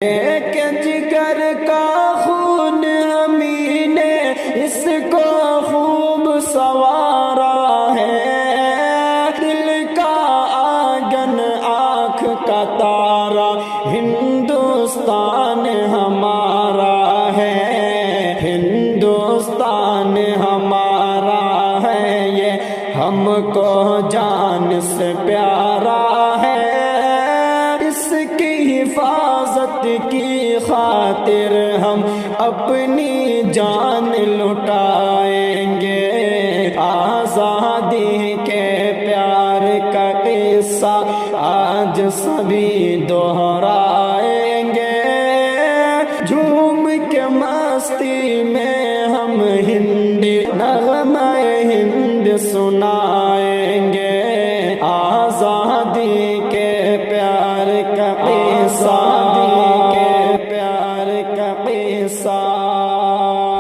ایک جگر کا خون ہمیں نے اس کو خوب سنوارا ہے، دل کا آنگن آنکھ کا تارا ہندوستان ہمارا ہے، ہندوستان ہمارا ہے، یہ ہم کو جان سے پیارا ہے، اس کی حفاظت کی خاطر ہم اپنی جان لٹائیں گے، آزادی کے پیار کا قصہ آج سبھی دہرائیں گے، جھوم کے مستی میں ہم ہندی نغمہ ہند سنائیں گے، آزادی کے پیار کا قصہ، آزادی کے پیار کا قصہ